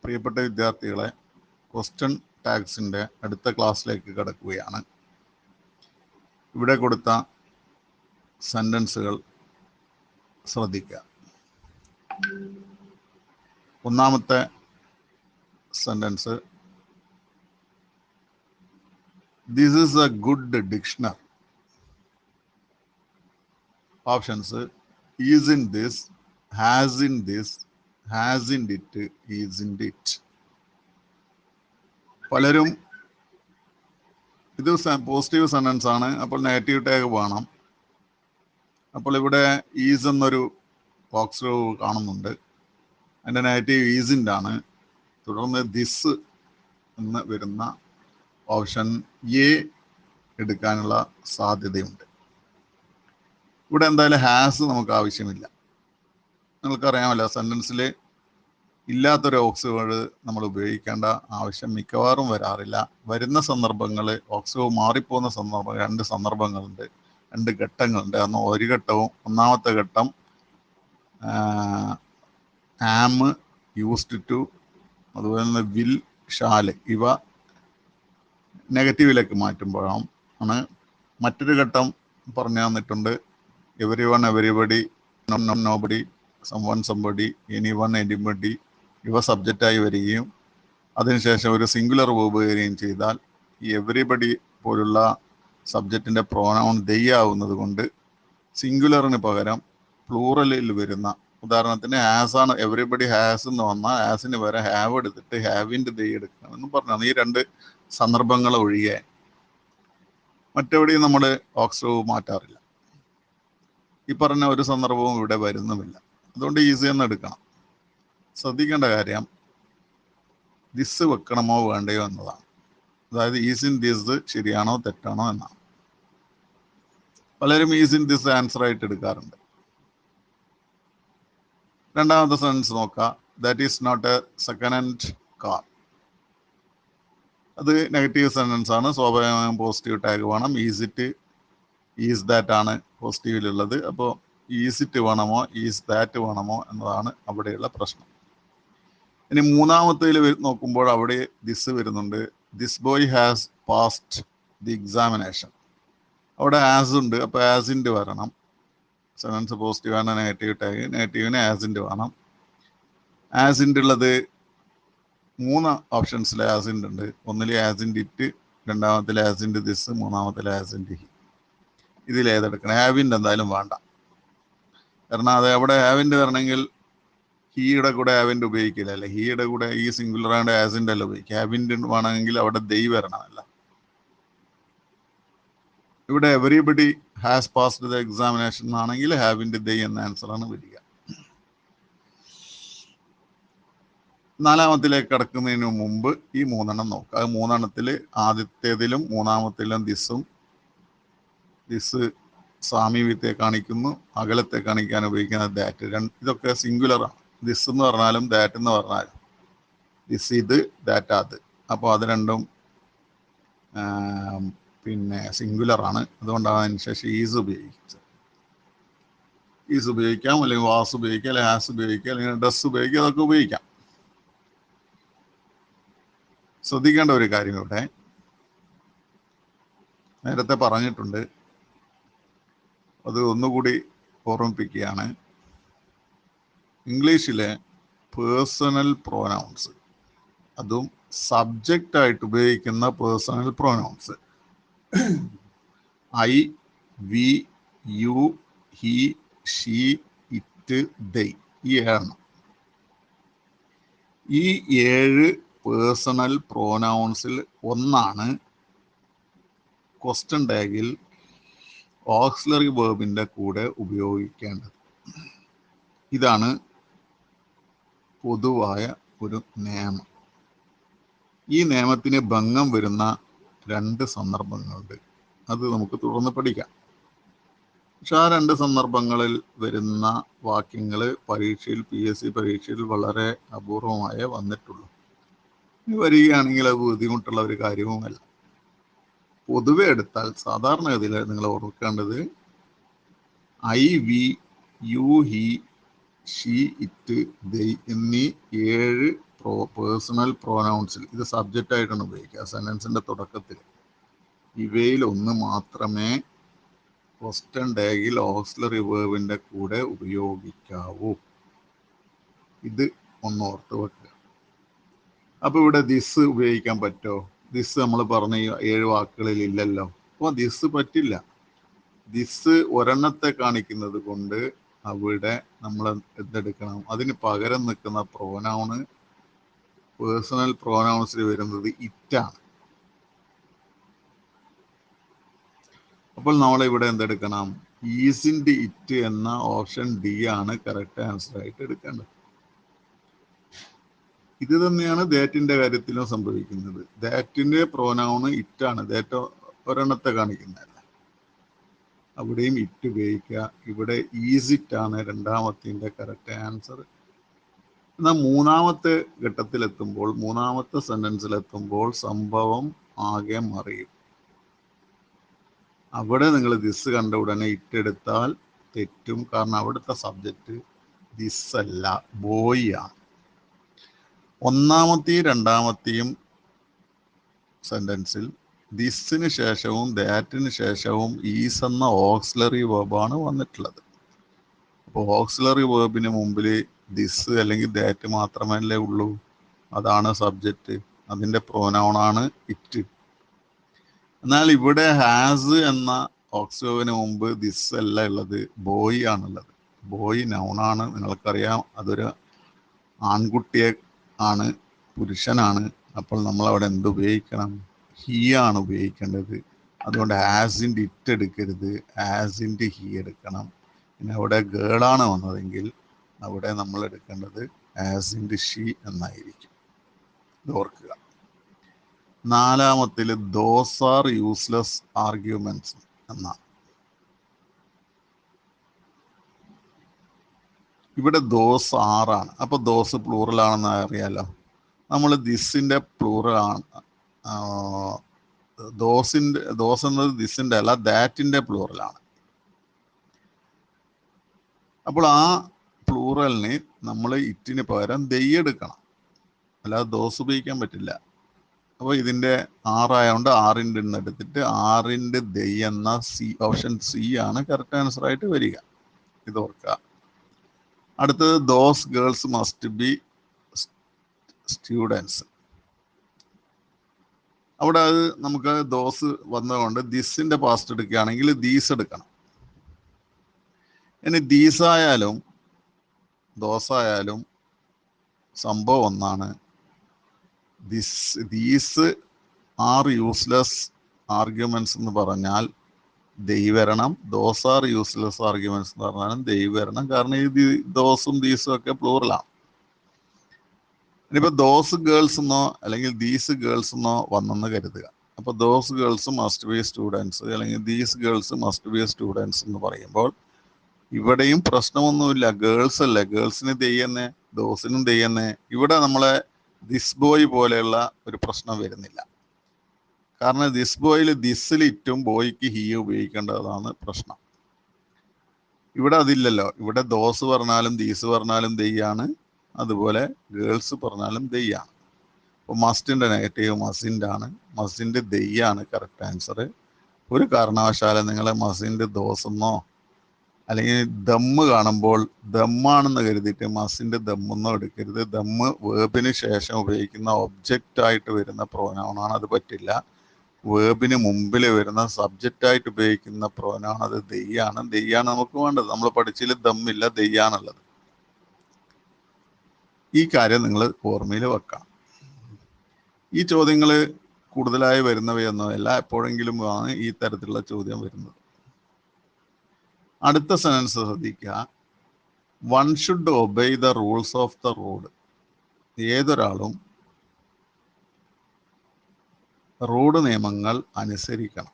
പ്രിയപ്പെട്ട വിദ്യാർത്ഥികളെ, ക്വസ്റ്റ്യൻ ടാഗ്സിൻ്റെ അടുത്ത ക്ലാസ്സിലേക്ക് കടക്കുകയാണ്. ഇവിടെ കൊടുത്ത സെൻറ്റൻസുകൾ ശ്രദ്ധിക്കുക. ഒന്നാമത്തെ sentence, this is A good dictionary. Options: is in this, has in this, has in it, is in it. പലരും ഇത് പോസിറ്റീവ് സെൻറ്റൻസ് ആണ്, അപ്പോൾ നെഗറ്റീവ് ടാഗ് വേണം. അപ്പോൾ ഇവിടെ ഈസ് എന്നൊരു ബോക്സ് കാണുന്നുണ്ട്, അതിൻ്റെ നെഗറ്റീവ് ഈസിൻ്റെ ആണ്. തുടർന്ന് ദിസ് എന്ന് വരുന്ന ഓപ്ഷൻ എ എടുക്കാനുള്ള സാധ്യതയുണ്ട്. ഇവിടെ എന്തായാലും ഹാസ് നമുക്ക് ആവശ്യമില്ല. നിങ്ങൾക്കറിയാമല്ലോ, സെൻറ്റൻസിൽ ഇല്ലാത്തൊരു ഓക്സ് വേർഡ് നമ്മൾ ഉപയോഗിക്കേണ്ട ആവശ്യം മിക്കവാറും വരാറില്ല. വരുന്ന സന്ദർഭങ്ങൾ, ഓക്സ് വേർഡ് മാറിപ്പോകുന്ന സന്ദർഭം, രണ്ട് സന്ദർഭങ്ങളുണ്ട്, രണ്ട് ഘട്ടങ്ങളുണ്ട്. അന്ന് ഒരു ഘട്ടവും, ഒന്നാമത്തെ ഘട്ടം ആം, യൂസ്ഡ് ടു, അതുപോലെ തന്നെ വിൽ, ഷാല്, ഇവ നെഗറ്റീവിലേക്ക് മാറ്റുമ്പോഴാണ്. മറ്റൊരു ഘട്ടം പറഞ്ഞു തന്നിട്ടുണ്ട്, every one, everybody, nobody, someone, somebody, anyone, anybody, ഇവ സബ്ജക്റ്റായി വരികയും അതിനുശേഷം ഒരു സിംഗുലർ വേർബ് വരികയും ചെയ്താൽ ഈ എവരിബഡി പോലുള്ള സബ്ജക്റ്റിൻ്റെ പ്രോനൗൺ ദയ്യാവുന്നത് കൊണ്ട് സിംഗുലറിന് പകരം പ്ലൂറലിൽ വരുന്ന, ഉദാഹരണത്തിന് ആസ് ആണ്, എവരിബഡി ഹാസ് എന്ന് വന്നാൽ ആസിന് പകരം ഹാവ് എടുത്തിട്ട് ഹാവിൻ്റെ ദൈ എടുക്കണമെന്ന് പറഞ്ഞാണ്. ഈ രണ്ട് സന്ദർഭങ്ങൾ ഒഴികെ മറ്റെവിടെയും നമ്മൾ ഓക്സ് മാറ്റാറില്ല. ഈ പറഞ്ഞ ഒരു സന്ദർഭവും ഇവിടെ വരുന്നുമില്ല. അതുകൊണ്ട് ഈസി എന്ന് എടുക്കണം. ശ്രദ്ധിക്കേണ്ട കാര്യം ദിസ് വെക്കണമോ വേണ്ടയോ എന്നതാണ്. അതായത് ഈസ് ഇൻ ദിസ് ശരിയാണോ തെറ്റാണോ എന്നാണ്. പലരും ഈസ് ഇൻ ദിസ് ആൻസർ ആയിട്ട് എടുക്കാറുണ്ട്. രണ്ടാമത്തെ സെൻറ്റൻസ് നോക്കുക, that is not a second hand car. അത് നെഗറ്റീവ് സെൻറ്റൻസ് ആണ്, സ്വാഭാവികമായും പോസിറ്റീവ് ടാഗ് വേണം. ഈസ് ഇറ്റ്, ഈസ് ദാറ്റ് ആണ് പോസിറ്റീവിലുള്ളത്. അപ്പോൾ ഈസ് ഇറ്റ് വേണമോ ഈസ് ദാറ്റ് വേണമോ എന്നതാണ് അവിടെയുള്ള പ്രശ്നം. ഇനി മൂന്നാമത്തേൽ നോക്കുമ്പോൾ അവിടെ ദിസ് വരുന്നുണ്ട്. This boy has passed the examination. അവിടെ ആസ് ഉണ്ട്, അപ്പോൾ ആസിൻ്റെ വരണം. സെൻറ്റൻസ് പോസിറ്റീവാണ്, നെഗറ്റീവ് ടാഗ്, നെഗറ്റീവിന് ആസിൻ്റെ വേണം. ആസിൻ്റെ ഉള്ളത് മൂന്ന് ഓപ്ഷൻസിൽ ആസിൻ്റെ ഉണ്ട്. ഒന്നിൽ ആസിൻ്റെ ഇറ്റ്, രണ്ടാമത്തിൽ ആസിൻ്റെ ദിസ്, മൂന്നാമത്തിൽ ആസിൻ്റെ ഹി. ഇതിലേതെടുക്കണം? ഹാവിൻ്റെ എന്തായാലും വേണ്ട. കാരണം അത് അവിടെ ഹാവിൻ്റെ വരണമെങ്കിൽ ഹീയുടെ കൂടെ ഹാവിൻ്റെ ഉപയോഗിക്കില്ല, അല്ലേ? ഹീയുടെ കൂടെ ഈ സിംഗുലറാണ്ട് ആസിൻ്റെ അല്ല ഉപയോഗിക്കുക. ഹാവിൻ്റെ വേണമെങ്കിൽ അവിടെ ദൈ വരണമല്ല. ഇവിടെ everybody has passed the examination ആണെങ്കിൽ ഹാവിൻ്റെ ദൈ എന്ന ആൻസറാണ് വരിക. നാലാമത്തിലേക്ക് കടക്കുന്നതിന് മുമ്പ് ഈ മൂന്നെണ്ണം നോക്കുക. അത് മൂന്നെണ്ണത്തിൽ ആദ്യത്തേതിലും മൂന്നാമത്തേതിലും ദിസ് സാമീപ്യത്തെ കാണിക്കുന്നു, അകലത്തെ കാണിക്കാൻ ഉപയോഗിക്കുന്ന ദാറ്റ്. ഇതൊക്കെ സിംഗുലറാണ്. ദിസ് എന്ന് പറഞ്ഞാലും ദാറ്റ് എന്ന് പറഞ്ഞാലും. ദിസ് ഇത്, ദാറ്റ് അത്. അപ്പോൾ അത് രണ്ടും പിന്നെ സിംഗുലറാണ്. അതുകൊണ്ടാണ് അതിനുശേഷം ഈസ് ഉപയോഗിച്ചത്. ഈസ് ഉപയോഗിക്കാം, അല്ലെങ്കിൽ വാസ് ഉപയോഗിക്കാം, അല്ലെങ്കിൽ ഹാസ് ഉപയോഗിക്കാം, അല്ലെങ്കിൽ ഡ്രസ് ഉപയോഗിക്കാം. അതൊക്കെ ഉപയോഗിക്കാം. ശ്രദ്ധിക്കേണ്ട ഒരു കാര്യം ഇവിടെ നേരത്തെ പറഞ്ഞിട്ടുണ്ട്, അത് ഒന്നുകൂടി ഓർമ്മിപ്പിക്കുകയാണ്. ഇംഗ്ലീഷിലെ പേഴ്സണൽ പ്രോനൗൺസ്, അതും സബ്ജക്റ്റായിട്ട് ഉപയോഗിക്കുന്ന personal pronouns, I, we, you, he, she, it, they, ഈ 7. ഈ 7 പേഴ്സണൽ പ്രോനൗൺസിൽ ഒന്നാണ് ക്വസ്റ്റ്യൻ ടാഗിൽ ഓക്സിലറി വേർബിൻ്റെ കൂടെ ഉപയോഗിക്കേണ്ടത്. ഇതാണ് പൊതുവായ ഒരു നിയമം. ഈ നിയമത്തിന് ഭംഗം വരുന്ന 2 സന്ദർഭങ്ങളുണ്ട്. അത് നമുക്ക് തുടർന്ന് പഠിക്കാം. പക്ഷെ ആ 2 സന്ദർഭങ്ങളിൽ വരുന്ന വാക്യങ്ങൾ പരീക്ഷയിൽ, PSC പരീക്ഷയിൽ വളരെ അപൂർവമായേ വന്നിട്ടുള്ളൂ. വരികയാണെങ്കിൽ അത് ബുദ്ധിമുട്ടുള്ള ഒരു കാര്യവുമല്ല. പൊതുവെ എടുത്താൽ സാധാരണഗതിയിൽ നിങ്ങൾ ഓർക്കേണ്ടത് I, we, you, he, she, it, they എന്നീ 7 പേഴ്സണൽ പ്രോനൗൺസിൽ ഇത് സബ്ജക്റ്റ് ആയിട്ടാണ് ഉപയോഗിക്കുക. സെന്റൻസിന്റെ തുടക്കത്തിൽ ഇവയിൽ ഒന്ന് മാത്രമേ ക്വസ്റ്റ്യൻ ടാഗിൽ ഓക്സിലറി വേർബിന്റെ കൂടെ ഉപയോഗിക്കാവൂ. ഇത് ഒന്ന് ഓർത്ത് വെക്കുക. അപ്പൊ ഇവിടെ ദിസ് ഉപയോഗിക്കാൻ പറ്റോ? ദിസ് നമ്മൾ പറഞ്ഞ 7 വാക്കുകളിൽ ഇല്ലല്ലോ. അപ്പൊ ദിസ് പറ്റില്ല. ദിസ് ഒരെണ്ണത്തെ കാണിക്കുന്നത് കൊണ്ട് അവിടെ നമ്മൾ എന്തെടുക്കണം? അതിന് പകരം നിൽക്കുന്ന പ്രോനൗണ് പേഴ്സണൽ പ്രോനൗൺസിൽ വരുന്നത് ഇറ്റാണ്. അപ്പോൾ നമ്മൾ ഇവിടെ എന്തെടുക്കണം? ഈസിൻ്റെ ഇറ്റ് എന്ന ഓപ്ഷൻ ഡി ആണ് കറക്റ്റ് ആൻസർ ആയിട്ട് എടുക്കേണ്ടത്. ഇത് തന്നെയാണ് ദാറ്റിന്റെ കാര്യത്തിലും സംഭവിക്കുന്നത്. ദാറ്റിന്റെ പ്രോനൗണ് ഇറ്റാണ്. ദാറ്റ് ഒരെണ്ണത്തെ കാണിക്കുന്നതല്ല. അവിടെയും ഇറ്റ് ഉപയോഗിക്കുക. ഇവിടെ ഈസിറ്റ് ആണ് രണ്ടാമത്തെ കറക്റ്റ് ആൻസർ. എന്നാൽ മൂന്നാമത്തെ ഘട്ടത്തിലെത്തുമ്പോൾ, മൂന്നാമത്തെ സെന്റൻസിലെത്തുമ്പോൾ സംഭവം ആകെ മറിയും. അവിടെ നിങ്ങൾ ദിസ് കണ്ട ഉടനെ ഇട്ടെടുത്താൽ തെറ്റും. കാരണം അവിടുത്തെ സബ്ജക്റ്റ് ദിസ് അല്ല, ബോയ് ആണ്. ഒന്നാമത്തെയും രണ്ടാമത്തെയും സെന്റൻസിൽ ദിസിന് ശേഷവും ദാറ്റിന് ശേഷവും ഈസ് എന്ന ഓക്സിലറി വേർബാണ് വന്നിട്ടുള്ളത്. അപ്പോൾ ഓക്സിലറി വേർബിന് മുമ്പിൽ ദിസ് അല്ലെങ്കിൽ ദാറ്റ് മാത്രമല്ലേ ഉള്ളൂ. അതാണ് സബ്ജക്റ്റ്. അതിൻ്റെ പ്രോനൗണാണ് ഇറ്റ്. എന്നാൽ ഇവിടെ ഹാസ് എന്ന ഓക്സിലറിന് മുമ്പ് ദിസ് അല്ല ഉള്ളത്, ബോയ് ആണുള്ളത്. ബോയ് നൗണാണ്. നിങ്ങൾക്കറിയാം അതൊരു ആൺകുട്ടിയെ ആണ്, പുരുഷനാണ്. അപ്പോൾ നമ്മൾ അവിടെ എന്ത് ഉപയോഗിക്കണം? ഹീ ആണ് ഉപയോഗിക്കേണ്ടത്. അതുകൊണ്ട് ആസിൻ്റെ ഇറ്റ് എടുക്കരുത്, ആസിൻ്റെ ഹീ എടുക്കണം. പിന്നെ അവിടെ ഗേളാണ് വന്നതെങ്കിൽ അവിടെ നമ്മൾ എടുക്കേണ്ടത് ആസിൻ്റെ ഷീ എന്നായിരിക്കും. ഇത് ഓർക്കുക. നാലാമത്തിൽ ദോസ് ആർ യൂസ്ലെസ് ആർഗ്യുമെന്റ്സ് എന്നാണ്. ഇവിടെ ദോസ് ആറാണ്. അപ്പൊ ദോസ് പ്ലൂറൽ ആണെന്ന് അറിയാലോ. നമ്മൾ ദിസിന്റെ പ്ലൂറൽ ആണ്. ദോസ് എന്നത് ദിസിന്റെ അല്ല, ദാറ്റിന്റെ പ്ലൂറലാണ്. അപ്പോൾ ആ പ്ലൂറലിന് നമ്മൾ ഇറ്റിന് പകരം ദെയ് എടുക്കണം, അല്ലാതെ ദോസ് ഉപയോഗിക്കാൻ പറ്റില്ല. അപ്പോൾ ഇതിന്റെ ആറായതുകൊണ്ട് ആറിൻ്റെ എടുത്തിട്ട് ആറിൻ്റെ ദെയ് എന്ന ഓപ്ഷൻ സി ആണ് കറക്റ്റ് ആൻസർ ആയിട്ട് വരിക. ഇത് ഓർക്കുക. അടുത്തത് those girls must be students. അവിടെ അത് നമുക്ക് ദോസ് വന്നതുകൊണ്ട് ദിസിന്റെ പാസ്റ്റ് എടുക്കുകയാണെങ്കിൽ ദീസ് എടുക്കണം. ഇനി ദീസായാലും ദോസായാലും സംഭവം ഒന്നാണ്. ദീസ് ആർ യൂസ്ലെസ് ആർഗ്യുമെന്റ്സ് എന്ന് പറഞ്ഞാൽ ദെയ് വരണം. ദോസ് ആർ യൂസ്ലെസ് ആർഗ്യുമെന്റ്സ് എന്ന് പറഞ്ഞാലും ദെയ് വരണം. കാരണം ഈ ദോസും ദീസും ഒക്കെ പ്ലൂറലാണ്. ഇനിയിപ്പോ ദോസ് ഗേൾസ് എന്നോ അല്ലെങ്കിൽ ദീസ് ഗേൾസ് എന്നോ വന്നെന്ന് കരുതുക. അപ്പൊ those girls must be students അല്ലെങ്കിൽ these girls must be students എന്ന് പറയുമ്പോൾ ഇവിടെയും പ്രശ്നമൊന്നുമില്ല. ഗേൾസ് അല്ലേ, ഗേൾസിന് ദെയ്യെന്നേ, ദോസിനും ദെയ്യെന്നേ. ഇവിടെ നമ്മളെ ദിസ് ബോയ് പോലെയുള്ള ഒരു പ്രശ്നം വരുന്നില്ല. കാരണം ദിസ് ബോയിൽ ദിസിൽ ഇറ്റും ബോയ്ക്ക് ഹീ ഉപയോഗിക്കേണ്ടതാണ് പ്രശ്നം. ഇവിടെ അതില്ലല്ലോ. ഇവിടെ ദോസ് പറഞ്ഞാലും ദീസ് പറഞ്ഞാലും ദെയ്യാണ്, അതുപോലെ ഗേൾസ് പറഞ്ഞാലും ദെയ്യാണ്. അപ്പോൾ മസ്റ്റിന്റെ നെഗറ്റീവ് മസിൻ്റെ ആണ്. മസിൻ്റെ ദെയ്യാണ് കറക്റ്റ് ആൻസർ. ഒരു കാരണവശാലും നിങ്ങൾ മസിൻ്റെ ദോസെന്നോ അല്ലെങ്കിൽ ദമ്മ് കാണുമ്പോൾ ദമ്മാണെന്ന് കരുതിയിട്ട് മസിൻ്റെ ദമ്മെന്നോ എടുക്കരുത്. ദമ്മ് വേർബിന് ശേഷം ഉപയോഗിക്കുന്ന ഒബ്ജക്റ്റ് ആയിട്ട് വരുന്ന പ്രോനൗണാണ്, അത് പറ്റില്ല. വേർബിന് മുമ്പിൽ വരുന്ന സബ്ജക്റ്റ് ആയിട്ട് ഉപയോഗിക്കുന്ന പ്രോനൗൺ അത് ദെയ്യാണ്. ദെയ്യാണ് നമുക്ക് വേണ്ടത്. നമ്മൾ പഠിച്ചതിൽ ദമ്മില്ല, ദെയ്യാണുള്ളത്. ഈ കാര്യം നിങ്ങൾ ഓർമ്മയിൽ വെക്കണം. ഈ ചോദ്യങ്ങൾ കൂടുതലായി വരുന്നവയൊന്നുമല്ല, എപ്പോഴെങ്കിലും ആണ് ഈ തരത്തിലുള്ള ചോദ്യം വരുന്നത്. അടുത്ത സെൻറ്റൻസ് ശ്രദ്ധിക്കുക. One should obey the rules of the road. ഏതൊരാളും റോഡ് നിയമങ്ങൾ അനുസരിക്കണം.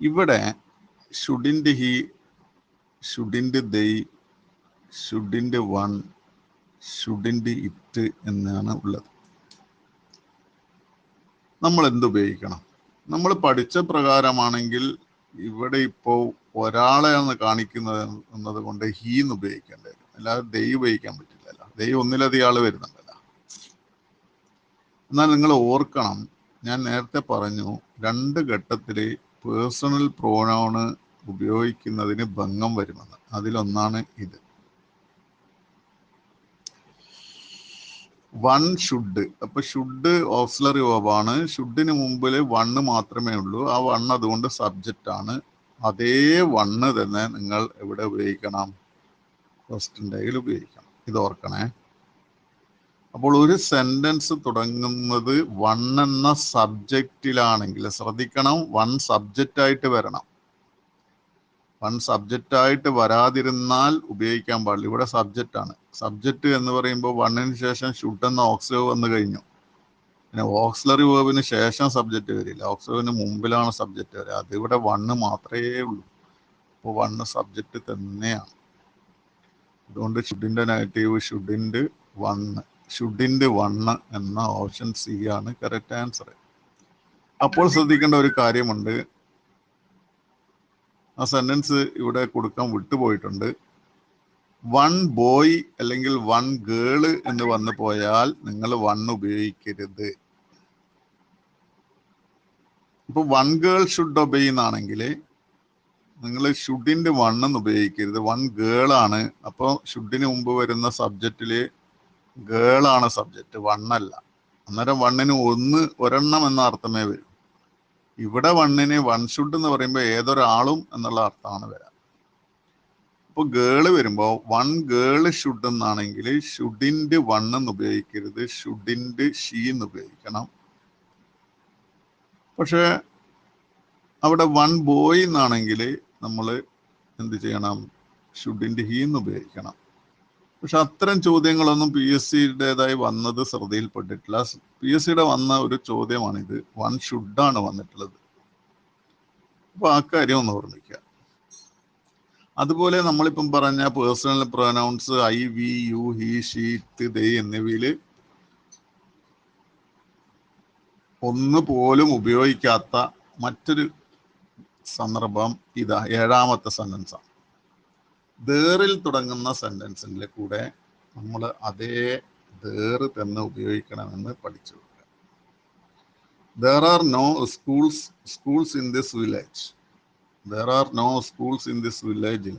ഇവിടെ ഷുഡിൻ്റെ ഹി, ഷുഡിൻ്റെ ദെയ്, ഷുഡിൻ്റെ വൺ, ഷുഡിൻ്റെ ഇറ്റ് എന്നാണ് ഉള്ളത്. നമ്മൾ എന്തുപയോഗിക്കണം? നമ്മൾ പഠിച്ച പ്രകാരമാണെങ്കിൽ ഇവിടെ ഇപ്പോൾ ഒരാളെയാണ് കാണിക്കുന്നത് എന്നത് കൊണ്ട് ഹീ എന്ന് ഉപയോഗിക്കേണ്ടത്, അല്ലാതെ ദെയ് ഉപയോഗിക്കാൻ പറ്റില്ലല്ലോ. ദൈ ഒന്നിലധികം ആള് വരുന്നുണ്ടല്ലോ. എന്നാൽ നിങ്ങൾ ഓർക്കണം, ഞാൻ നേരത്തെ പറഞ്ഞു 2 ഘട്ടത്തിൽ പേഴ്സണൽ പ്രോനൗണ് ഉപയോഗിക്കുന്നതിന് ഭംഗം വരുമെന്ന്. അതിലൊന്നാണ് ഇത്. One should. അപ്പൊ ഷുഡ് ഓക്സിലറി വേർബാണ്. ഷുഡിന് മുമ്പിൽ വണ്ണ് മാത്രമേ ഉള്ളൂ. ആ വണ്ണ് അതുകൊണ്ട് സബ്ജക്റ്റ് ആണ്. അതേ വണ്ണ് തന്നെ നിങ്ങൾ എവിടെ ഉപയോഗിക്കണം? ക്വസ്റ്റ്യൻ ടാഗിൽ ഉപയോഗിക്കണം. ഇത് ഓർക്കണേ. അപ്പോൾ ഒരു സെന്റൻസ് തുടങ്ങുന്നത് വൺ എന്ന സബ്ജക്റ്റിലാണെങ്കിൽ ശ്രദ്ധിക്കണം, വൺ സബ്ജക്റ്റ് ആയിട്ട് വരണം. വൺ സബ്ജക്റ്റ് ആയിട്ട് വരാതിരുന്നാൽ ഉപയോഗിക്കാൻ പാടില്ല. ഇവിടെ സബ്ജക്റ്റ് ആണ്. സബ്ജക്റ്റ് എന്ന് പറയുമ്പോൾ വണ്ണിന് ശേഷം ഷുഡ് എന്ന ഓക്സിലറി വന്നു കഴിഞ്ഞു. പിന്നെ ഓക്സിലറി വേർബിന് ശേഷം സബ്ജക്റ്റ് വരില്ല, ഓക്സിലറിന് മുമ്പിലാണ് സബ്ജക്റ്റ് വരിക. അതിവിടെ വണ്ണ് മാത്രമേ ഉള്ളൂ. അപ്പോൾ വണ്ണ് സബ്ജക്റ്റ് തന്നെയാണ്. അതുകൊണ്ട് ഷുഡിന്റെ നെഗറ്റീവ് ഷുഡിന്റെ വണ്ണ്, ഷുഡിന്റെ വണ്ണ് എന്ന ഓപ്ഷൻ സി ആണ് കറക്റ്റ് ആൻസർ. അപ്പോൾ ശ്രദ്ധിക്കേണ്ട ഒരു കാര്യമുണ്ട്, ആ സെന്റൻസ് ഇവിടെ കൊടുക്കാൻ വിട്ടുപോയിട്ടുണ്ട്. വൺ ബോയ് അല്ലെങ്കിൽ വൺ ഗേള് എന്ന് വന്നു പോയാൽ നിങ്ങൾ വൺ ഉപയോഗിക്കരുത്. ഇപ്പൊ വൺ ഗേൾ ഷുഡ് ഒബേ എന്നാണെങ്കിൽ നിങ്ങൾ ഷുഡിന്റെ വണ്ണെന്ന് ഉപയോഗിക്കരുത്. വൺ ഗേൾ ആണ്. അപ്പോൾ ഷുഡിന് മുമ്പ് വരുന്ന സബ്ജക്റ്റില് ഗേളാണ് സബ്ജക്റ്റ്, വണ്ണല്ല. അന്നേരം വണ്ണിന് ഒരെണ്ണം എന്ന അർത്ഥമേ വരും. ഇവിടെ വണ്ണിന് വൺ ഷുഡ് എന്ന് പറയുമ്പോൾ ഏതൊരാളും എന്നുള്ള അർത്ഥമാണ് വരാം. അപ്പോൾ ഗേള് വരുമ്പോൾ വൺ ഗേള് ഷുഡ് എന്നാണെങ്കിൽ ഷുഡിന്റെ വണ്ണെന്ന് ഉപയോഗിക്കരുത്, ഷുഡിന്റെ ഷീ എന്ന് ഉപയോഗിക്കണം. പക്ഷെ അവിടെ വൺ ബോയ് എന്നാണെങ്കിൽ നമ്മൾ എന്ത് ചെയ്യണം? ഷുഡിന്റെ ഹീ എന്ന് ഉപയോഗിക്കണം. പക്ഷെ അത്തരം ചോദ്യങ്ങളൊന്നും PSCയുടേതായി വന്നത് ശ്രദ്ധയിൽപ്പെട്ടിട്ടില്ല. PSCയുടെ വന്ന ഒരു ചോദ്യമാണിത്. വൺ ഷുഡാണ് വന്നിട്ടുള്ളത്. അപ്പൊ ആ കാര്യം ഒന്ന് ഓർമ്മിക്കുക. അതുപോലെ നമ്മളിപ്പം പറഞ്ഞ personal pronouns I, we, you, he, she, it, they എന്നിവയിൽ ഒന്ന് പോലും ഉപയോഗിക്കാത്ത മറ്റൊരു സന്ദർഭം ഇതാ 7ാമത്തെ സെന്റൻസാണ്. ദേറിൽ തുടങ്ങുന്ന സെന്റൻസിന്റെ കൂടെ നമ്മൾ അതേ ദേറ് തന്നെ ഉപയോഗിക്കണമെന്ന് പഠിച്ചു. There are no schools in this village. There are no schools in this village.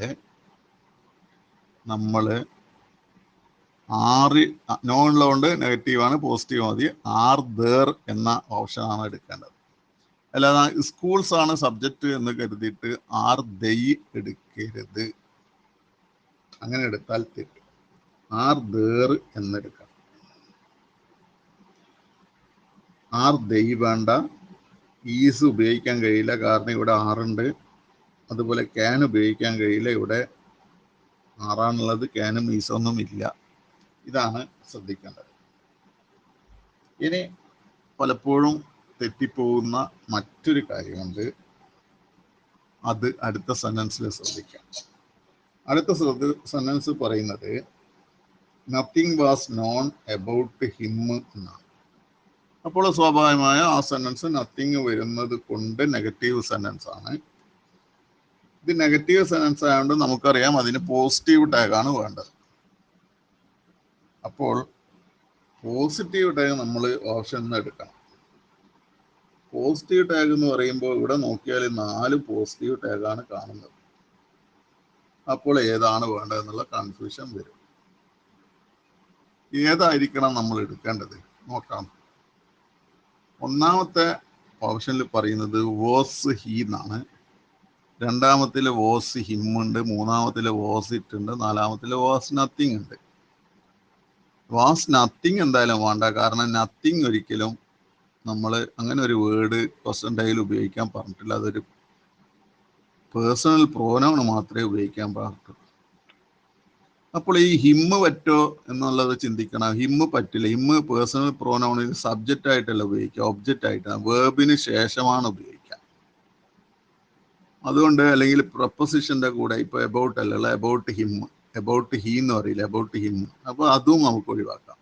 നമ്മൾ നോ ഉള്ളതുകൊണ്ട് നെഗറ്റീവാണ്, പോസിറ്റീവ് മതി. ആർ ദേർ എന്ന ഓപ്ഷനാണ് എടുക്കേണ്ടത്. അല്ലാതെ സ്കൂൾസ് ആണ് സബ്ജക്റ്റ് എന്ന് കരുതിയിട്ട് ആർ ദൈ എടുക്കരുത്. അങ്ങനെ എടുത്താൽ തെറ്റ്. R there എന്നെടുക്കണം. ആർ ദൈ വേണ്ട. ഈസ് ഉപയോഗിക്കാൻ കഴിയില്ല, കാരണം ഇവിടെ ആറുണ്ട്. അതുപോലെ ക്യാൻ ഉപയോഗിക്കാൻ കഴിയില്ല, ഇവിടെ ആറാണുള്ളത്. ക്യാനും ഈസൊന്നും ഇല്ല. ഇതാണ് ശ്രദ്ധിക്കേണ്ടത്. ഇനി പലപ്പോഴും തെറ്റിപ്പോകുന്ന മറ്റൊരു കാര്യമുണ്ട്, അത് അടുത്ത സെന്റൻസിൽ ശ്രദ്ധിക്കാം. അടുത്ത സെന്റൻസ് പറയുന്നത് nothing was known about him എന്നാണ്. അപ്പോൾ സ്വാഭാവികമായ ആ സെന്റൻസ് നത്തിങ് വരുന്നത് കൊണ്ട് നെഗറ്റീവ് സെന്റൻസ് ആണ്. ഇത് നെഗറ്റീവ് സെന്റൻസ് ആയതുകൊണ്ട് നമുക്കറിയാം അതിന് പോസിറ്റീവ് ടാഗാണ് വേണ്ടത്. അപ്പോൾ പോസിറ്റീവ് ടാഗ് നമ്മൾ ഓപ്ഷൻ എടുക്കണം. പോസിറ്റീവ് ടാഗ് എന്ന് പറയുമ്പോൾ ഇവിടെ നോക്കിയാൽ 4 പോസിറ്റീവ് ടാഗാണ് കാണുന്നത്. അപ്പോൾ ഏതാണ് വേണ്ടതെന്നുള്ള കൺഫ്യൂഷൻ വരും. ഏതായിരിക്കണം നമ്മൾ എടുക്കേണ്ടത് നോക്കാം. 1ാമത്തെ ഓപ്ഷനിൽ പറയുന്നത് വാസ് ഹീ എന്നാണ്. 2ാമത്തിൽ വാസ് ഹിം ഉണ്ട്. 3ാമത്തിൽ വാസ് ഇറ്റ് ഉണ്ട്. 4ാമത്തിൽ വാസ് നത്തിങ് ഉണ്ട്. വാസ് നത്തിങ് എന്തായാലും വേണ്ട, കാരണം നത്തിങ് ഒരിക്കലും നമ്മൾ അങ്ങനെ ഒരു വേർഡ് ക്വസ്റ്റ്യൻ ടാഗിൽ ഉപയോഗിക്കാൻ പറഞ്ഞിട്ടില്ല. അതൊരു പേഴ്സണൽ പ്രോനൗൺ മാത്രമേ ഉപയോഗിക്കാൻ പാടുള്ളൂ. അപ്പോൾ ഈ ഹിമ്മ് പറ്റോ എന്നുള്ളത് ചിന്തിക്കണം. ഹിമ്മ് പറ്റില്ല. ഹിമ്മ് പേഴ്സണൽ പ്രോനൗണിൽ സബ്ജക്റ്റ് ആയിട്ടല്ല ഉപയോഗിക്കുക, ഒബ്ജക്റ്റ് ആയിട്ടാണ്, വേർബിന് ശേഷമാണ് ഉപയോഗിക്കുക. അതുകൊണ്ട് അല്ലെങ്കിൽ പ്രപ്പോസിഷന്റെ കൂടെ ഇപ്പൊ എബൌട്ട് അല്ല, എബൌട്ട് ഹിം, എബൌട്ട് ഹീ എന്ന് പറയില്ല, എബൌട്ട് ഹിം. അപ്പൊ അതും നമുക്ക് ഒഴിവാക്കാം.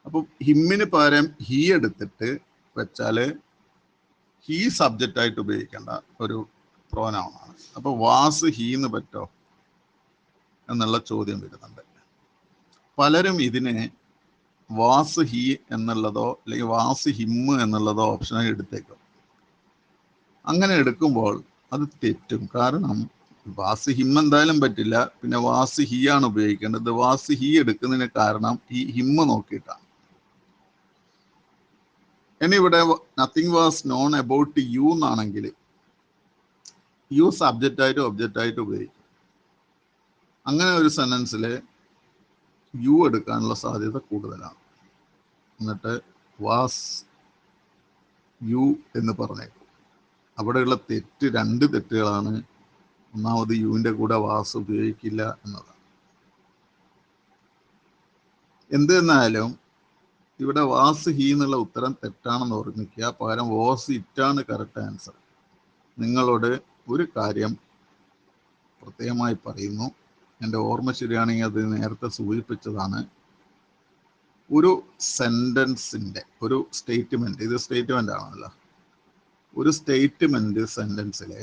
അപ്പൊ ഹിമ്മിന് പകരം ഹീ എടുത്തിട്ട് വെച്ചാല് ഹീ സബ്ജക്റ്റ് ആയിട്ട് ഉപയോഗിക്കേണ്ട ഒരു പ്രോനൗൺ ആണ്. അപ്പൊ വാസ് ഹീന്ന് പറ്റോ എന്നുള്ള ചോദ്യം വരുന്നുണ്ട്. പലരും ഇതിനെ വാസ് ഹി എന്നുള്ളതോ അല്ലെങ്കിൽ വാസ് ഹിമ്മ് എന്നുള്ളതോ ഓപ്ഷനായി എടുത്തേക്കും. അങ്ങനെ എടുക്കുമ്പോൾ അത് തെറ്റും. കാരണം വാസ് ഹിം എന്തായാലും പറ്റില്ല, പിന്നെ വാസ് ഹി ആണ് ഉപയോഗിക്കേണ്ടത്. വാസ് ഹി എടുക്കുന്നതിന് കാരണം ഈ ഹിമ്മ് നോക്കിയിട്ടാണ്. ഇനി ഇവിടെ nothing was known about you എന്നാണെങ്കിൽ യു സബ്ജക്റ്റ് ആയിട്ട് ഒബ്ജക്റ്റ് ആയിട്ട് ഉപയോഗിക്കും. അങ്ങനെ ഒരു സെന്റൻസിൽ യു എടുക്കാനുള്ള സാധ്യത കൂടുതലാണ്. എന്നിട്ട് വാസ് യു എന്ന് പറഞ്ഞേക്കും. അവിടെയുള്ള തെറ്റ്, 2 തെറ്റുകളാണ്. ഒന്നാമത് യുവിൻ്റെ കൂടെ വാസ് ഉപയോഗിക്കില്ല എന്നതാണ്. എന്തെന്നാലും ഇവിടെ വാസ് ഹി എന്നുള്ള ഉത്തരം തെറ്റാണെന്ന് ഓർമ്മിക്കുക. പകരം വാസ് ഇറ്റാണ് കറക്റ്റ് ആൻസർ. നിങ്ങളോട് ഒരു കാര്യം പ്രത്യേകമായി പറയുന്നു, എൻ്റെ ഓർമ്മ ശരിയാണെങ്കിൽ അത് നേരത്തെ സൂചിപ്പിച്ചതാണ്. ഒരു സെൻറ്റൻസിൻ്റെ ഒരു സ്റ്റേറ്റ്മെൻറ്റ്, ഇത് സ്റ്റേറ്റ്മെൻ്റ് ആണല്ലോ, ഒരു സ്റ്റേറ്റ്മെൻറ്റ് സെൻറ്റൻസിലെ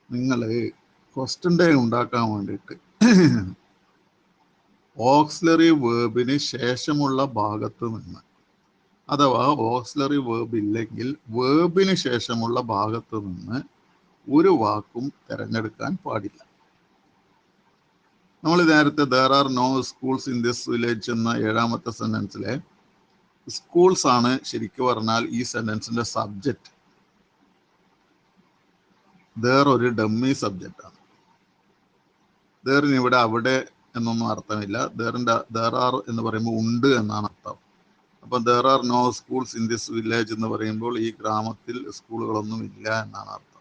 നിങ്ങൾ ക്വസ്റ്റ്യൻ ടാഗ് ഉണ്ടാക്കാൻ വേണ്ടിയിട്ട് ഓക്സിലറി വേർബിന് ശേഷമുള്ള ഭാഗത്ത് നിന്ന്, അഥവാ ഓക്സിലറി വേർബ് ഇല്ലെങ്കിൽ വേർബിന് ശേഷമുള്ള ഭാഗത്ത് നിന്ന് ഒരു വാക്കും തിരഞ്ഞെടുക്കാൻ പാടില്ല. നമ്മൾ നേരത്തെ there are no schools in this village എന്ന 7ാമത്തെ സെന്റൻസിലെ സ്കൂൾസ് ആണ് ശരിക്കും പറഞ്ഞാൽ ഈ സെന്റൻസിന്റെ സബ്ജക്റ്റ്. ദർ ഒരു ഡമ്മി സബ്ജക്റ്റ് ആണ്. ദറിന് ഇവിടെ അവിടെ എന്നൊന്നും അർത്ഥമില്ല. ദർ ആർ എന്ന് പറയുമ്പോൾ ഉണ്ട് എന്നാണ് അർത്ഥം. അപ്പം there are no schools in this village എന്ന് പറയുമ്പോൾ ഈ ഗ്രാമത്തിൽ സ്കൂളുകളൊന്നും ഇല്ല എന്നാണ് അർത്ഥം.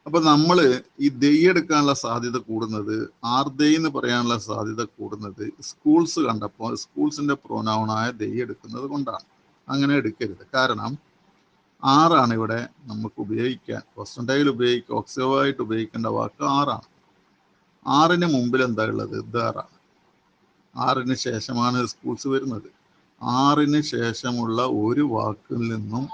അപ്പൊ നമ്മൾ ഈ ദൈ എടുക്കാനുള്ള സാധ്യത കൂടുന്നത്, ആർ ദൈ എന്ന് പറയാനുള്ള സാധ്യത കൂടുന്നത് സ്കൂൾസ് കണ്ടപ്പോൾ സ്കൂൾസിന്റെ പ്രോനൗണായ ദൈ എടുക്കുന്നത് കൊണ്ടാണ്. അങ്ങനെ എടുക്കരുത്. കാരണം ആറാണ് ഇവിടെ നമുക്ക് ഉപയോഗിക്കാൻ, ക്വസ്റ്റ്യൻ ടാഗിൽ ഉപയോഗിക്കുക, ഓക്സിലറായിട്ട് ഉപയോഗിക്കേണ്ട വാക്ക് ആറാണ്. ആറിന് മുമ്പിൽ എന്താ ഉള്ളത്? ദറാണ്. ആറിന് ശേഷമാണ് സ്കൂൾസ് വരുന്നത്. ആറിന് ശേഷമുള്ള ഒരു വാക്കിൽ നിന്നും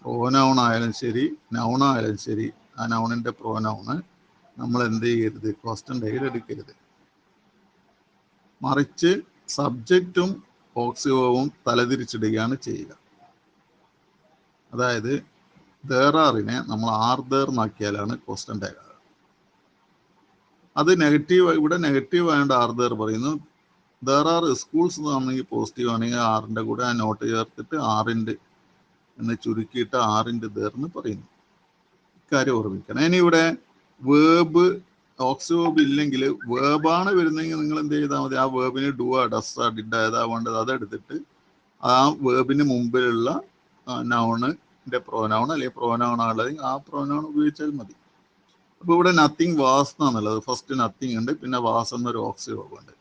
പ്രോനൗൺ ആയാലും ശരി നൗൺ ആയാലും ശരി, ആ നൗണിന്റെ പ്രോനൗണ് നമ്മൾ എന്ത് ചെയ്യരുത്? ക്വസ്റ്റ്യൻ ടാഗിൽ എടുക്കരുത്. മറിച്ച് സബ്ജക്റ്റും ഓക്സിലവും തലതിരിച്ചിടുകയാണ് ചെയ്യുക. അതായത് ദേറാറിനെ നമ്മൾ ആർ ദേർ എന്നാക്കിയാലാണ് ക്വസ്റ്റ്യൻ ടാഗ്. അത് നെഗറ്റീവ്, ഇവിടെ നെഗറ്റീവ് ആയതുകൊണ്ട് ആർ ദേർ പറയുന്നു. ദർ ആർ സ്കൂൾസ് എന്നാണെങ്കിൽ പോസിറ്റീവ് ആണെങ്കിൽ ആറിൻ്റെ കൂടെ ആ നോട്ട് ചേർത്തിട്ട് ആറിൻ്റെ എന്ന് ചുരുക്കിയിട്ട് ആറിൻ്റെ ദേർ എന്ന് പറയുന്നു. ഇക്കാര്യം ഓർമ്മിക്കണം. ഇനി ഇവിടെ വേബ് ഓക്സിവേബ് ഇല്ലെങ്കിൽ വേബാണ് വരുന്നതെങ്കിൽ നിങ്ങൾ എന്ത് ചെയ്താൽ മതി? ആ വേബിന് ഡു ഡസ് ഡിഡ് ഏതാ വേണ്ടത് അതെടുത്തിട്ട് ആ വേബിന് മുമ്പിലുള്ള നൗണിന്റെ പ്രോനൗൺ അല്ലെങ്കിൽ പ്രോനൗൺ ആണുള്ളത് ആ പ്രോനൗൺ ഉപയോഗിച്ചാൽ മതി. അപ്പൊ ഇവിടെ നത്തിങ് വാസ് എന്നാണുള്ളത്. ഫസ്റ്റ് നത്തിങ് ഉണ്ട്, പിന്നെ വാസ് എന്നൊരു ഓക്സിവേബ് ഉണ്ട്.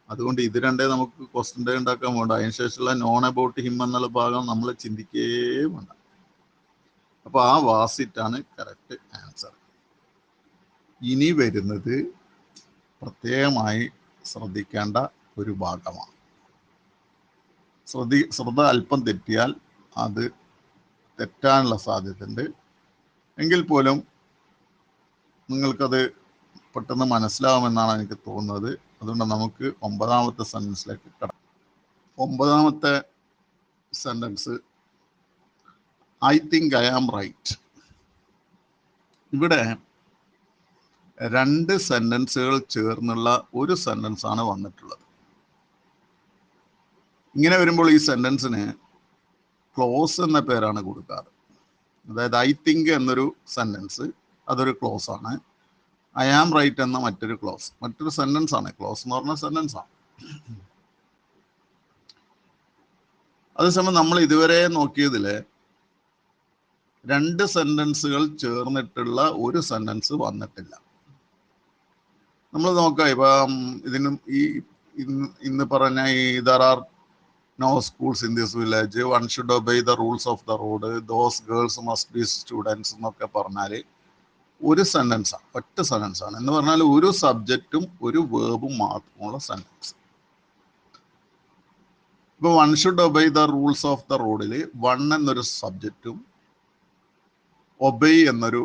അതുകൊണ്ട് ഇത് രണ്ടേ നമുക്ക് ക്വസ്റ്റ്യൻ ടാഗ് ഉണ്ടാക്കാൻ വേണ്ട. അതിനുശേഷമുള്ള നോൺ അബൌട്ട് ഹിം എന്നുള്ള ഭാഗം നമ്മൾ ചിന്തിക്കേ വേണ്ട. അപ്പൊ ആ വാസിറ്റാണ് കറക്റ്റ് ആൻസർ. ഇനി വരുന്നത് പ്രത്യേകമായി ശ്രദ്ധിക്കേണ്ട ഒരു ഭാഗമാണ്. ശ്രദ്ധ അല്പം തെറ്റിയാൽ അത് തെറ്റാനുള്ള സാധ്യതയുണ്ട്. എങ്കിൽ പോലും നിങ്ങൾക്കത് പെട്ടെന്ന് മനസ്സിലാവുമെന്നാണ് എനിക്ക് തോന്നുന്നത്. അതുകൊണ്ട് നമുക്ക് 9ാമത്തെ സെന്റൻസിലേക്ക് കടക്കാം. 9ാമത്തെ sentence, I think I am right. ഇവിടെ 2 സെന്റൻസുകൾ ചേർന്നുള്ള ഒരു സെന്റൻസ് ആണ് വന്നിട്ടുള്ളത്. ഇങ്ങനെ വരുമ്പോൾ ഈ സെന്റൻസിന് ക്ലോസ് എന്ന പേരാണ് കൊടുക്കാറ്. അതായത് ഐ തിങ്ക് എന്നൊരു സെന്റൻസ് അതൊരു ക്ലോസ് ആണ്. ഐ ആം റൈറ്റ് എന്ന മറ്റൊരു ക്ലോസ്, മറ്റൊരു സെന്റൻസ് ആണ്. ക്ലോസ് എന്ന് പറഞ്ഞ സെന്റൻസ് ആണ്. അതേസമയം നമ്മൾ ഇതുവരെ നോക്കിയതില് 2 സെന്റൻസുകൾ ചേർന്നിട്ടുള്ള ഒരു സെന്റൻസ് വന്നിട്ടില്ല. നമ്മൾ നോക്കാം. ഇപ്പം ഇതിനും ഈ ഇന്ന് പറഞ്ഞ ഈ there are no schools in this village, one should obey the rules of the road, those girls must be students എന്നൊക്കെ പറഞ്ഞാൽ ഒരു സെന്റൻസാണ്, ഒറ്റ സെന്റൻസാണ്. എന്ന് പറഞ്ഞാൽ ഒരു സബ്ജക്റ്റും ഒരു വേർബും മാത്രമുള്ള സെന്റൻസ്. ഇപ്പൊ one should obey the rules of the റോഡിൽ വൺ എന്നൊരു സബ്ജക്റ്റും ഒബേ എന്നൊരു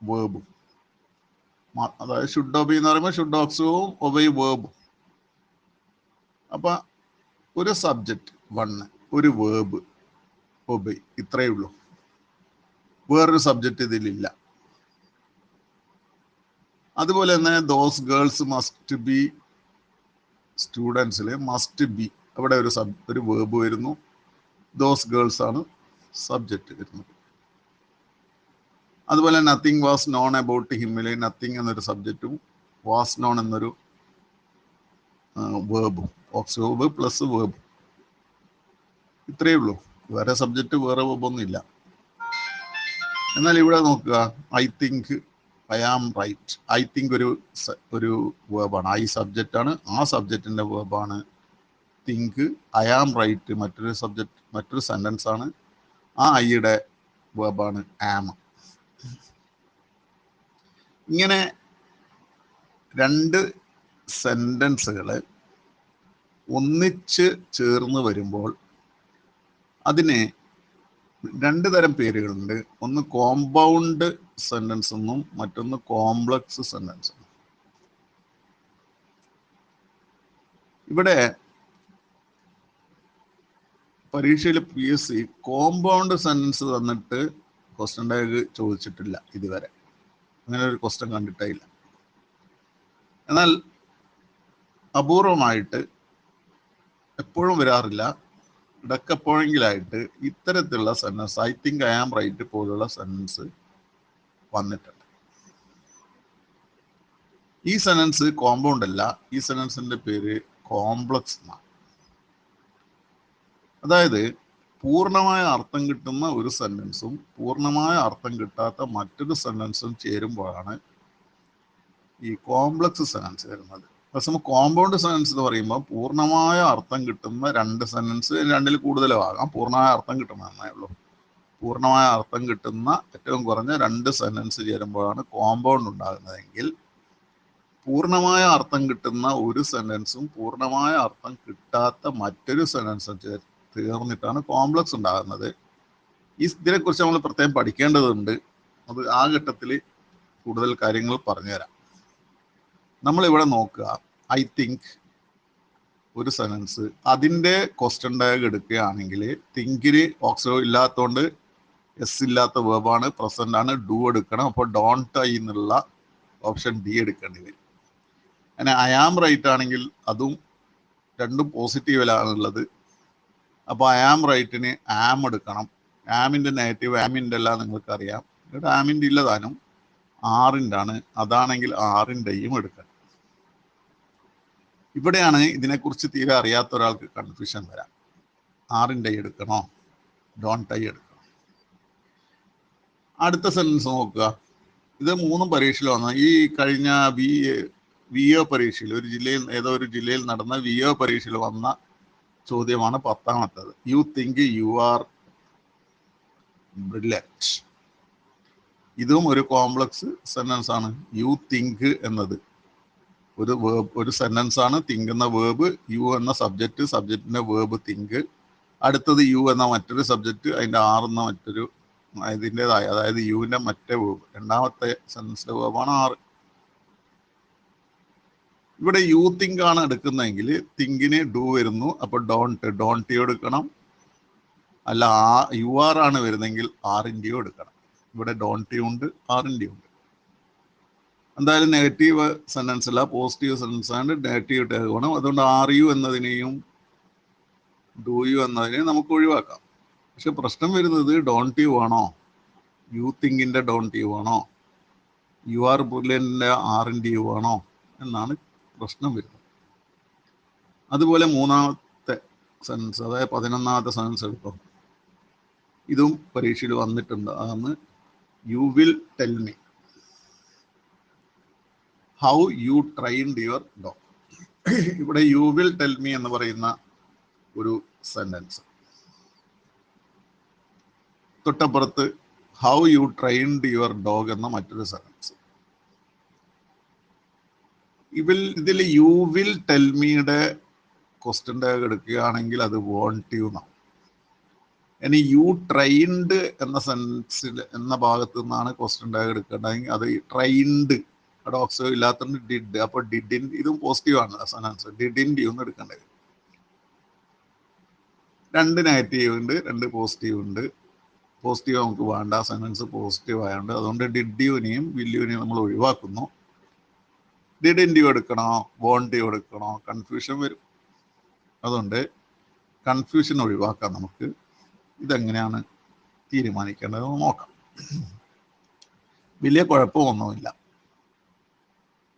വേർബും, അതായത് ഷുഡ് ഒബേ എന്ന് പറയുമ്പോൾ ഷുഡ് ഓക്സിവും ഒബേ വേർബും അപ്പൊ ഒരു സബ്ജക്റ്റ് 1, ഒരു വേർബ് ഒബൈ, ഇത്രയേ ഉള്ളൂ. വേറൊരു സബ്ജക്റ്റ് ഇതിലില്ല. അതുപോലെ തന്നെ ദോസ് ഗേൾസ് മസ്റ്റ് ബി, സ്റ്റുഡൻസിൽ മസ്റ്റ് ബി, അവിടെ ഒരു വേർബ് വരുന്നു. ദോസ് ഗേൾസ് ആണ് സബ്ജക്റ്റ് വരുന്നത്. അതുപോലെ നത്തിങ് വാസ് നോൺ അബൌട്ട് ഹിമ്മിൽ നത്തിങ് എന്നൊരു സബ്ജക്റ്റും വാസ് നോൺ എന്നൊരു വേർബും, ഓക്സിബ് പ്ലസ് വേർബ്, ഇത്രയേ ഉള്ളൂ. വേറെ സബ്ജക്റ്റ് വേറെ വേർബൊന്നും ഇല്ല. എന്നാൽ ഇവിടെ നോക്കുക, I think, I am right. I think ഒരു വേർബാണ്, ഐ സബ്ജക്റ്റ് ആണ്, ആ സബ്ജക്റ്റിന്റെ വേർബാണ് തിങ്ക്. ഐ ആം റൈറ്റ് മറ്റൊരു സെന്റൻസ് ആണ്, ആ ഐയുടെ വേർബാണ് ആം. ഇങ്ങനെ രണ്ട് സെന്റൻസുകൾ ഒന്നിച്ച് ചേർന്ന് വരുമ്പോൾ അതിന് രണ്ട് തരം പേരുകളുണ്ട്. ഒന്ന് കോമ്പൗണ്ട് സെന്റൻസ് എന്നും മറ്റൊന്ന് കോംപ്ലക്സ് സെന്റൻസ് എന്നും. ഇവിടെ പരീക്ഷയിൽ PSC കോമ്പൗണ്ട് സെന്റൻസ് തന്നിട്ട് ക്വസ്റ്റ്യൻ ടാഗ് ചോദിച്ചിട്ടില്ല ഇതുവരെ. അങ്ങനെ ഒരു ക്വസ്റ്റ്യൻ കണ്ടിട്ടേ ഇല്ല. എന്നാൽ അപൂർവമായിട്ട്, എപ്പോഴും വരാറില്ല, ഇടയ്ക്കെപ്പോഴെങ്കിലായിട്ട് ഇത്തരത്തിലുള്ള sentence, I think I am right പോലുള്ള സെന്റൻസ് വന്നിട്ടുണ്ട്. ഈ സെന്റൻസ് കോമ്പൗണ്ട് അല്ല, ഈ സെന്റൻസിന്റെ പേര് കോംപ്ലക്സ് എന്നാണ്. അതായത് പൂർണ്ണമായ അർത്ഥം കിട്ടുന്ന ഒരു സെന്റൻസും പൂർണ്ണമായ അർത്ഥം കിട്ടാത്ത മറ്റൊരു സെന്റൻസും ചേരുമ്പോഴാണ് ഈ കോംപ്ലക്സ് സെന്റൻസ് വരുന്നത്. പക്ഷേ കോമ്പൗണ്ട് സെന്റൻസ് എന്ന് പറയുമ്പോൾ പൂർണ്ണമായ അർത്ഥം കിട്ടുന്ന രണ്ട് സെന്റൻസ്, രണ്ടിൽ കൂടുതലോ ആകാം, പൂർണ്ണമായ അർത്ഥം കിട്ടുന്നതന്നേ ഉള്ളൂ. പൂർണ്ണമായ അർത്ഥം കിട്ടുന്ന ഏറ്റവും കുറഞ്ഞ രണ്ട് സെന്റൻസ് ചേരുമ്പോഴാണ് കോമ്പൗണ്ട് ഉണ്ടാകുന്നതെങ്കിൽ, പൂർണ്ണമായ അർത്ഥം കിട്ടുന്ന ഒരു സെന്റൻസും പൂർണ്ണമായ അർത്ഥം കിട്ടാത്ത മറ്റൊരു സെന്റൻസും ചേർന്നിട്ടാണ് കോംപ്ലക്സ് ഉണ്ടാകുന്നത്. ഇതിനെക്കുറിച്ച് നമ്മൾ പ്രത്യേകം പഠിക്കേണ്ടതുണ്ട്. അത് ആ ഘട്ടത്തിൽ കൂടുതൽ കാര്യങ്ങൾ പറഞ്ഞുതരാം. നമ്മളിവിടെ നോക്കുക, ഐ തിങ്ക് ഒരു സെന്റൻസ്, അതിൻ്റെ ക്വസ്റ്റ്യൻ ടാഗ് എടുക്കുകയാണെങ്കിൽ തിങ്കിന് ഓക്സിലോ ഇല്ലാത്തതുകൊണ്ട് എസ് ഇല്ലാത്ത വേർബാണ്, പ്രസന്റ് ആണ്, ഡു എടുക്കണം. അപ്പോൾ ഡോണ്ട് ഐ എന്നുള്ള ഓപ്ഷൻ ഡി എടുക്കേണ്ടി വരും. അങ്ങനെ ഐ ആം റൈറ്റ് ആണെങ്കിൽ അതും രണ്ടും പോസിറ്റീവിലാണുള്ളത്. അപ്പോൾ ഐ ആം റൈറ്റിന് ആം എടുക്കണം. ആമിൻ്റെ നെഗറ്റീവ് ആമിൻ്റെ അല്ല, നിങ്ങൾക്കറിയാം. ഇവിടെ ആമിൻ്റെ ഇല്ല താനും, ആറിൻ്റെ ആണ്. അതാണെങ്കിൽ ആറിൻ്റെയും എടുക്കണം. ഇവിടെയാണ് ഇതിനെക്കുറിച്ച് തീരെ അറിയാത്ത ഒരാൾക്ക് കൺഫ്യൂഷൻ വരാം. ആറിൻ്റെ എടുക്കണോ, ഡോണ്ട് ഐ എടുക്കണോ? അടുത്ത സെൻറ്റൻസ് നോക്കുക. ഇത് മൂന്നും പരീക്ഷയിൽ വന്ന, ഈ കഴിഞ്ഞ VO പരീക്ഷയിൽ, ഏതോ ഒരു ജില്ലയിൽ നടന്ന VO പരീക്ഷയിൽ വന്ന ചോദ്യമാണ് 10ാമത്തേത്. You think you are brilliant. ഇതും ഒരു കോംപ്ലക്സ് സെന്റൻസ് ആണ്. യു തിങ്ക് എന്നത് ഒരു സെന്റൻസ് ആണ്. തിങ്ക് എന്ന വേർബ്, യു എന്ന സബ്ജക്റ്റിന്റെ വേർബ് തിങ്ക്, അടുത്തത് യു എന്ന മറ്റൊരു സബ്ജക്റ്റ്, അതിന്റെ ആർ എന്ന മറ്റൊരു ഇതിൻ്റെതായ, അതായത് യുവിന്റെ മറ്റേ വേർബ്, രണ്ടാമത്തെ സെന്റൻസിന്റെ വേർബാണ് ആറ്. ഇവിടെ യു തിങ്ക് ആണ് എടുക്കുന്നതെങ്കിൽ തിങ്കിന് ഡു വരുന്നു, അപ്പൊ ഡോണ്ട് യു എടുക്കണം. അല്ല, യു ആർ ആണ് വരുന്നെങ്കിൽ ആറിൻ്റെയോ എടുക്കണം. ഇവിടെ ഡോണ്ട് യു ഉണ്ട്, ആറിൻ്റെയും ഉണ്ട്. എന്തായാലും നെഗറ്റീവ് സെന്റൻസ് അല്ല, പോസിറ്റീവ് സെന്റൻസ് ആണ്, നെഗറ്റീവ് ടാഗ് വേണം. അതുകൊണ്ട് ആർ യു എന്നതിനെയും ഡു യു എന്നതിനെയും നമുക്ക് ഒഴിവാക്കാം. പക്ഷെ പ്രശ്നം വരുന്നത് ഡോണ്ട് യു ആണോ, യു തിങ്കിന്റെ ഡോണ്ട് യു ആണോ, യു ആർ ബ്രില്യന്റിന്റെ ആറിൻ്റെ യു ആണോ എന്നാണ് പ്രശ്നം വരുന്നത്. അതുപോലെ മൂന്നാമത്തെ സെന്റൻസ്, അതായത് 11ാമത്തെ സെന്റൻസ് എടുത്തോ. ഇതും പരീക്ഷയിൽ വന്നിട്ടുണ്ട്. അതാണ് you will tell me how you trained your dog. ഇവിടെ യു വിൽ ടെൽ മീ എന്ന് പറയുന്ന ഒരു സെന്റൻസ്, തൊട്ടപ്പുറത്ത് how you trained your dog എന്ന മറ്റൊരു സെന്റൻസ്. ഇതിൽ യു വിൽ ടെൽ മീയുടെ ക്വസ്റ്റ്യൻ ടാഗ് എടുക്കുകയാണെങ്കിൽ അത് വോണ്ട് യു എന്നാണ്. ഇനി യു ട്രെയിൻഡ് എന്ന സെന്റൻസിൽ എന്ന ഭാഗത്ത് നിന്നാണ് ക്വസ്റ്റ്യൻ ടാഗ് എടുക്കേണ്ടതെങ്കിൽ അത് ട്രെയിൻഡ്, അവിടെ ഓക്സിലോ ഇല്ലാത്തതുകൊണ്ട് ഡിഡ്. അപ്പോൾ ഡിഡിൻ, ഇതും പോസിറ്റീവ് ആണ് സെന്റൻസ്, ഡിഡിൻ യു എന്ന് എടുക്കേണ്ടത്. രണ്ട് നെഗറ്റീവ് ഉണ്ട്, രണ്ട് പോസിറ്റീവ് ഉണ്ട്. പോസിറ്റീവ് നമുക്ക് വേണ്ട, സെൻറ്റൻസ് പോസിറ്റീവ് ആയതുകൊണ്ട് അതുകൊണ്ട് ഡിഡ് യുനെയും വിൽ യുനെയും നമ്മൾ ഒഴിവാക്കുന്നു. ഡിഡിൻ്റ് യു എടുക്കണോ വോണ്ട് യു എടുക്കണോ കൺഫ്യൂഷൻ വരും. അതുകൊണ്ട് കൺഫ്യൂഷൻ ഒഴിവാക്കാം. നമുക്ക് ഇതെങ്ങനെയാണ് തീരുമാനിക്കേണ്ടതെന്ന് നോക്കാം. വലിയ കുഴപ്പമൊന്നുമില്ല.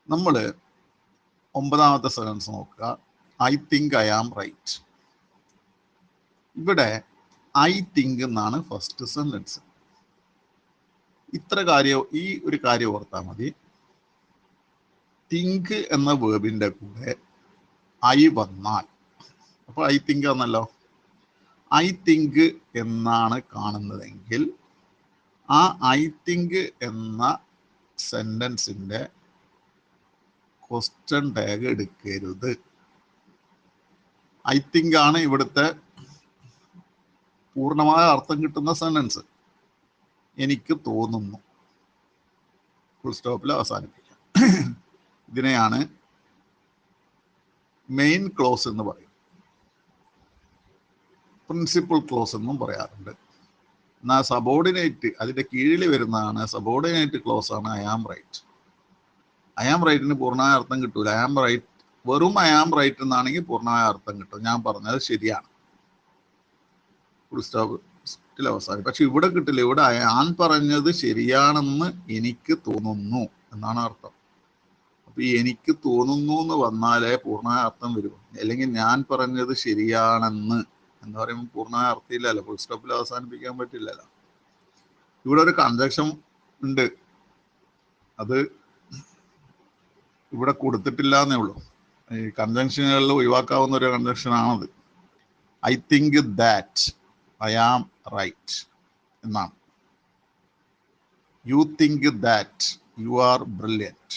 നമ്മൾ 9ാമത്തെ സെൻറ്റൻസ് നോക്കുക. I think I am right. ഇവിടെ ഐ തിങ്ക് എന്നാണ് ഫസ്റ്റ് സെൻറ്റൻസ്. ഈ ഒരു കാര്യം ഓർത്താൽ മതി. തിങ്ക് എന്ന വേർബിൻ്റെ കൂടെ ഐ വന്നാൽ, അപ്പോൾ ഐ തിങ്ക് എന്നല്ലോ, ഐ തിങ്ക് എന്നാണ് കാണുന്നതെങ്കിൽ ആ ഐ തിങ്ക് എന്ന സെൻറ്റൻസിൻ്റെ ക്വസ്റ്റ്യൻ ടാഗ് എടുക്കരുത്. ഐ തിങ്ക് ആണ് ഇവിടുത്തെ പൂർണ്ണമായ അർത്ഥം കിട്ടുന്ന സെൻറ്റൻസ്. എനിക്ക് തോന്നുന്നു, ഫുൾ സ്റ്റോപ്പിൽ അവസാനിപ്പിക്കാം. ഇതിനെയാണ് മെയിൻ ക്ലോസ് എന്ന് പറയും. പ്രിൻസിപ്പൽ ക്ലോസ് എന്നും പറയാറുണ്ട്. എന്നാൽ സബോർഡിനേറ്റ്, അതിൻ്റെ കീഴിൽ വരുന്നതാണ് സബോർഡിനേറ്റ് ക്ലോസ് ആണ് I am right. I am റൈറ്റിന് പൂർണ്ണമായ അർത്ഥം കിട്ടൂല. ഐ ആം റൈറ്റ്, വെറും ഐ ആം റൈറ്റ് എന്നാണെങ്കിൽ പൂർണ്ണമായ അർത്ഥം കിട്ടും. ഞാൻ പറഞ്ഞത് ശരിയാണ്, ഫുൾ സ്റ്റോപ്പിൽ അവസാനം. പക്ഷെ ഇവിടെ കിട്ടില്ല. ഇവിടെ ഞാൻ പറഞ്ഞത് ശരിയാണെന്ന് എനിക്ക് തോന്നുന്നു എന്നാണ് അർത്ഥം. അപ്പൊ ഈ എനിക്ക് തോന്നുന്നു എന്ന് വന്നാലേ പൂർണ്ണമായ അർത്ഥം വരും. അല്ലെങ്കിൽ ഞാൻ പറഞ്ഞത് ശരിയാണെന്ന് എന്ന് പറയുമ്പോൾ പൂർണ്ണമായ അർത്ഥമില്ലല്ലോ, ഫുൾ സ്റ്റോപ്പിൽ അവസാനിപ്പിക്കാൻ പറ്റില്ലല്ലോ. ഇവിടെ ഒരു കൺജക്ഷൻ ഉണ്ട്, അത് ഇവിടെ കൊടുത്തിട്ടില്ല എന്നേ ഉള്ളൂ. ഈ കൺജങ്ഷനുകളിൽ ഒഴിവാക്കാവുന്ന ഒരു കൺജങ്ഷനാണത്. I think that I am right എന്നാണ്. You think that you are brilliant.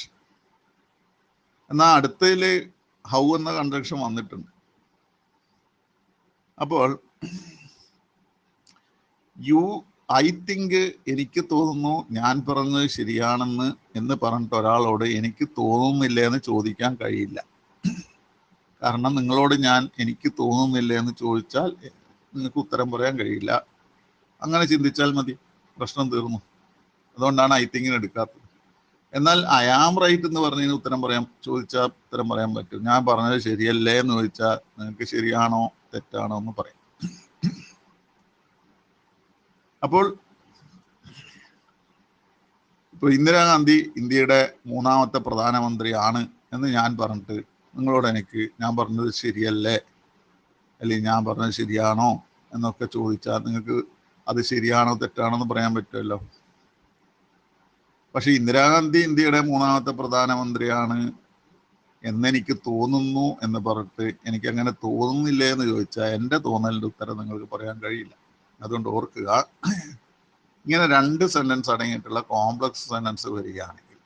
എന്നാൽ അടുത്തതിൽ ഹൗ എന്ന കൺജങ്ഷൻ വന്നിട്ടുണ്ട്. അപ്പോൾ ഐ തിങ്ക് എനിക്ക് തോന്നുന്നു, ഞാൻ പറഞ്ഞത് ശരിയാണെന്ന് എന്ന് പറഞ്ഞിട്ട് ഒരാളോട് എനിക്ക് തോന്നുന്നില്ല എന്ന് ചോദിക്കാൻ കഴിയില്ല. കാരണം നിങ്ങളോട് ഞാൻ എനിക്ക് തോന്നുന്നില്ല എന്ന് ചോദിച്ചാൽ നിങ്ങൾക്ക് ഉത്തരം പറയാൻ കഴിയില്ല. അങ്ങനെ ചിന്തിച്ചാൽ മതി, പ്രശ്നം തീർന്നു. അതുകൊണ്ടാണ് ഐ തിങ്കിന് എടുക്കാത്തത്. എന്നാൽ ഐ ആം റൈറ്റ് എന്ന് പറഞ്ഞതിന് ചോദിച്ചാൽ ഉത്തരം പറയാൻ പറ്റും. ഞാൻ പറഞ്ഞത് ശരിയല്ലേ എന്ന് ചോദിച്ചാൽ നിങ്ങൾക്ക് ശരിയാണോ തെറ്റാണോ എന്ന് പറയാം. അപ്പോൾ ഇപ്പോൾ ഇന്ദിരാഗാന്ധി ഇന്ത്യയുടെ 3ാമത്തെ പ്രധാനമന്ത്രിയാണ് എന്ന് ഞാൻ പറഞ്ഞിട്ട് നിങ്ങളോട് ഞാൻ പറഞ്ഞത് ശരിയല്ലേ അല്ലെങ്കിൽ ഞാൻ പറഞ്ഞത് ശരിയാണോ എന്നൊക്കെ ചോദിച്ചാൽ നിങ്ങൾക്ക് അത് ശരിയാണോ തെറ്റാണോ എന്ന് പറയാൻ പറ്റുമല്ലോ. പക്ഷെ ഇന്ദിരാഗാന്ധി ഇന്ത്യയുടെ 3ാമത്തെ പ്രധാനമന്ത്രിയാണ് എന്നെനിക്ക് തോന്നുന്നു എന്ന് പറഞ്ഞിട്ട് എനിക്ക് അങ്ങനെ തോന്നുന്നില്ലേ എന്ന് ചോദിച്ചാൽ എൻ്റെ തോന്നലിൻ്റെ ഉത്തരം നിങ്ങൾക്ക് പറയാൻ കഴിയില്ല. അതുകൊണ്ട് ഓർക്കുക, ഇങ്ങനെ 2 സെൻറ്റൻസ് അടങ്ങിയിട്ടുള്ള കോംപ്ലക്സ് സെൻറ്റൻസ് വരികയാണെങ്കിൽ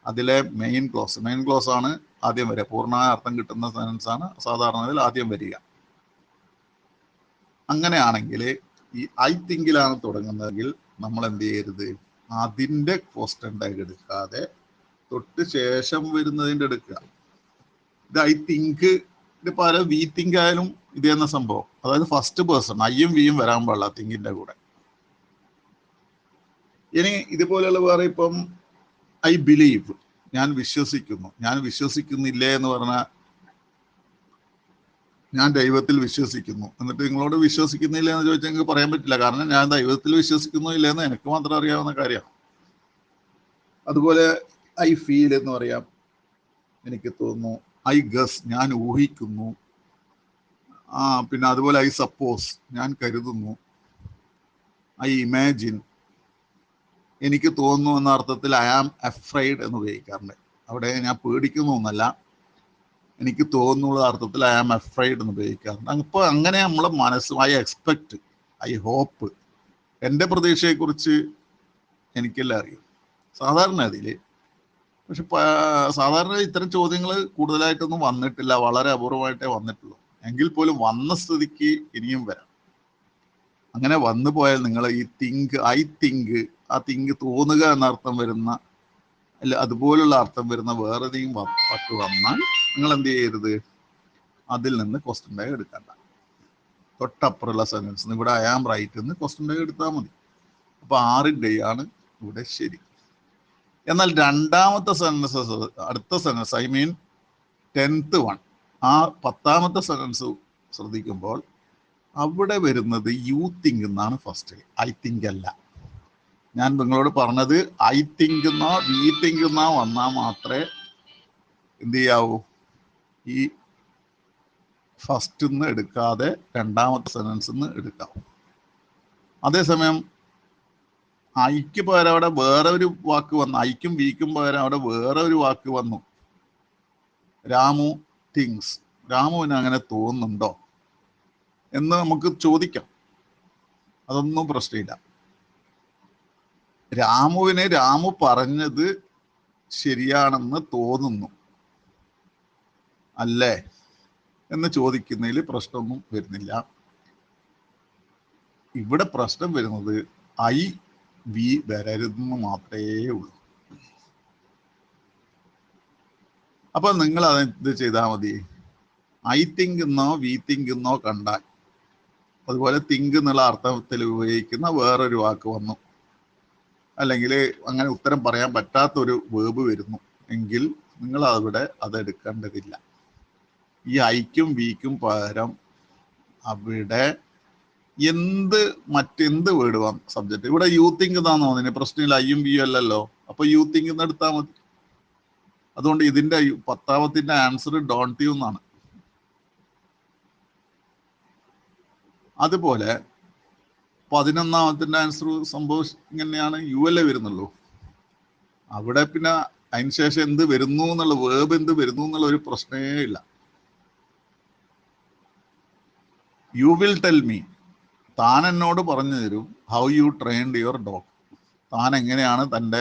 അതിലെ മെയിൻ ക്ലോസ് ആണ് ആദ്യം വരിക. പൂർണ്ണമായ അർത്ഥം കിട്ടുന്ന സെൻറ്റൻസ് ആണ് സാധാരണയിൽ ആദ്യം വരിക. അങ്ങനെയാണെങ്കിൽ ഈ ഐ തിങ്കിലാണ് തുടങ്ങുന്നതെങ്കിൽ നമ്മൾ എന്ത് ചെയ്യരുത്, അതിൻ്റെ ക്വസ്റ്റ്യൻ ടാഗ് എടുക്കാതെ തൊട്ട് ശേഷം വരുന്നതിൻ്റെ എടുക്കുക. ഇത് ഐ തിങ്ക്, ഇത് പല വി തിങ്ക് ആയാലും ഇത് എന്ന സംഭവം. അതായത് ഫസ്റ്റ് പേഴ്സൺ ഐയും വിയും വരാൻ പാടില്ല തിങ്കിൻ്റെ കൂടെ. ഇനി ഇതുപോലെയുള്ള വേറെ ഇപ്പം ഐ ബിലീവ്, ഞാൻ വിശ്വസിക്കുന്നു. ഞാൻ വിശ്വസിക്കുന്നില്ലേ എന്ന് പറഞ്ഞാൽ ഞാൻ ദൈവത്തിൽ വിശ്വസിക്കുന്നു എന്നിട്ട് നിങ്ങളോട് വിശ്വസിക്കുന്നില്ല എന്ന് ചോദിച്ചാൽ നിങ്ങൾക്ക് പറയാൻ പറ്റില്ല. കാരണം ഞാൻ ദൈവത്തിൽ വിശ്വസിക്കുന്നു ഇല്ലെന്ന് എനിക്ക് മാത്രം അറിയാവുന്ന കാര്യമാണ്. അതുപോലെ ഐ ഫീൽ എന്ന് പറയാം, എനിക്ക് തോന്നുന്നു. ഐ ഗസ്, ഞാൻ ഊഹിക്കുന്നു. പിന്നെ അതുപോലെ ഐ സപ്പോസ്, ഞാൻ കരുതുന്നു. ഐ ഇമാജിൻ, എനിക്ക് തോന്നുന്നു എന്ന അർത്ഥത്തിൽ ഐ ആം അഫ്രൈഡ് എന്ന് ഉപയോഗിക്കാറുണ്ട്. അവിടെ ഞാൻ പേടിക്കുന്നു എന്നല്ല, എനിക്ക് തോന്നുന്നുള്ള അർത്ഥത്തിൽ ഐ ആം അഫ്രൈഡ് എന്ന് ഉപയോഗിക്കാറുണ്ട്. അപ്പോൾ അങ്ങനെ നമ്മളെ മനസ്സ് ഐ എക്സ്പെക്റ്റ്, ഐ ഹോപ്പ്, എൻ്റെ പ്രതീക്ഷയെക്കുറിച്ച് എനിക്കെല്ലാം അറിയും സാധാരണ അതിൽ. പക്ഷെ സാധാരണ ഇത്തരം ചോദ്യങ്ങൾ കൂടുതലായിട്ടൊന്നും വന്നിട്ടില്ല, വളരെ അപൂർവമായിട്ടേ വന്നിട്ടുള്ളൂ. എങ്കിൽ പോലും വന്ന സ്ഥിതിക്ക് ഇനിയും വരാം. അങ്ങനെ വന്നു പോയാൽ നിങ്ങൾ ഈ തിങ്ക്, ഐ തിങ്ക്, ആ തിങ്ക് തോന്നുക എന്നർത്ഥം വരുന്ന അല്ല അതുപോലുള്ള അർത്ഥം വരുന്ന വേറെ ഏതെങ്കിലും വാക്ക് വന്നാൽ നിങ്ങൾ എന്ത് ചെയ്യരുത്, അതിൽ നിന്ന് ക്വസ്റ്റ്യൻ ടാഗ് എടുക്കണ്ട. തൊട്ടപ്പുറമുള്ള സെന്റൻസ് ഇവിടെ ഐ ആം റൈറ്റ് എന്ന് ക്വസ്റ്റ്യൻ ടാഗ് എടുത്താൽ മതി. അപ്പൊ 6 ആണ് ഇവിടെ ശരി. എന്നാൽ രണ്ടാമത്തെ സെന്റൻസ്, അടുത്ത sentence, I mean 10th one, ആ 10ാമത്തെ സെന്റൻസ് ശ്രദ്ധിക്കുമ്പോൾ അവിടെ വരുന്നത് യു തിങ്ക് എന്നാണ് ഫസ്റ്റ്. ഐ തിങ്ക് അല്ല. ഞാൻ നിങ്ങളോട് പറഞ്ഞത് ഐ തിങ്ക് എന്നോ വി തിങ്ക് എന്നോ വന്നാൽ മാത്രമേ എന്ത് ചെയ്യാവൂ, ഈ ഫസ്റ്റ് നിന്ന് എടുക്കാതെ രണ്ടാമത്തെ സെന്റൻസ് നിന്ന് എടുക്കാം. അതേസമയം ഐക്ക് പകരം അവിടെ വേറെ ഒരു വാക്ക് വന്നു, ഐക്കും വിക്കും പകരം അവിടെ വേറെ ഒരു വാക്ക് വന്നു, രാമു തിങ്സ്. രാമുവിന് അങ്ങനെ തോന്നുന്നുണ്ടോ എന്ന് നമുക്ക് ചോദിക്കാം. അതൊന്നും പ്രശ്നമില്ല. രാമുവിന് രാമു പറഞ്ഞത് ശരിയാണെന്ന് തോന്നുന്നു അല്ലേ എന്ന് ചോദിക്കുന്നതിൽ പ്രശ്നമൊന്നും വരുന്നില്ല. ഇവിടെ പ്രശ്നം വരുന്നത് ഐ വി വരരുതെന്ന് മാത്രമേ ഉള്ളൂ. അപ്പൊ നിങ്ങൾ അത് ചെയ്താൽ മതി. ഐ തിങ്ക് എന്നോ വി തിങ്ക് എന്നോ കണ്ടാൽ, അതുപോലെ തിങ്ക് എന്നുള്ള അർത്ഥത്തിൽ ഉപയോഗിക്കുന്ന വേറൊരു വാക്ക് വന്നു, അല്ലെങ്കിൽ അങ്ങനെ ഉത്തരം പറയാൻ പറ്റാത്തൊരു വേർബ് വരുന്നു എങ്കിൽ നിങ്ങൾ അവിടെ അതെടുക്കേണ്ടതില്ല. ഈ ഐക്കും വിക്കും പകരം അവിടെ മറ്റെന്ത് വേർഡ് വന്നു സബ്ജക്റ്റ്. ഇവിടെ യു തിങ്ക് എന്നാന്ന് തോന്നുന്നു, പ്രശ്നമില്ല, ഐയും വിയും അല്ലല്ലോ. അപ്പൊ യു തിങ്ക് എന്ന് എടുത്താൽ മതി. അതുകൊണ്ട് ഇതിന്റെ 10ാമത്തിന്റെ ആൻസർ ഡോണ്ട് യു എന്നാണ്. അതുപോലെ 11ാമത്തിന്റെ ആൻസർ സംഭവം ഇങ്ങനെയാണ്, യു അല്ലേ വരുന്നുള്ളൂ. അവിടെ പിന്നെ അതിന് ശേഷം എന്ത് വരുന്നു എന്നുള്ള വേർബ് എന്ത് വരുന്നു എന്നുള്ള ഒരു പ്രശ്നമേ ഇല്ല. യു വിൽ ടെൽ മീ, താൻ എന്നോട് പറഞ്ഞു തരും, how you trained your dog, താൻ എങ്ങനെയാണ് തൻ്റെ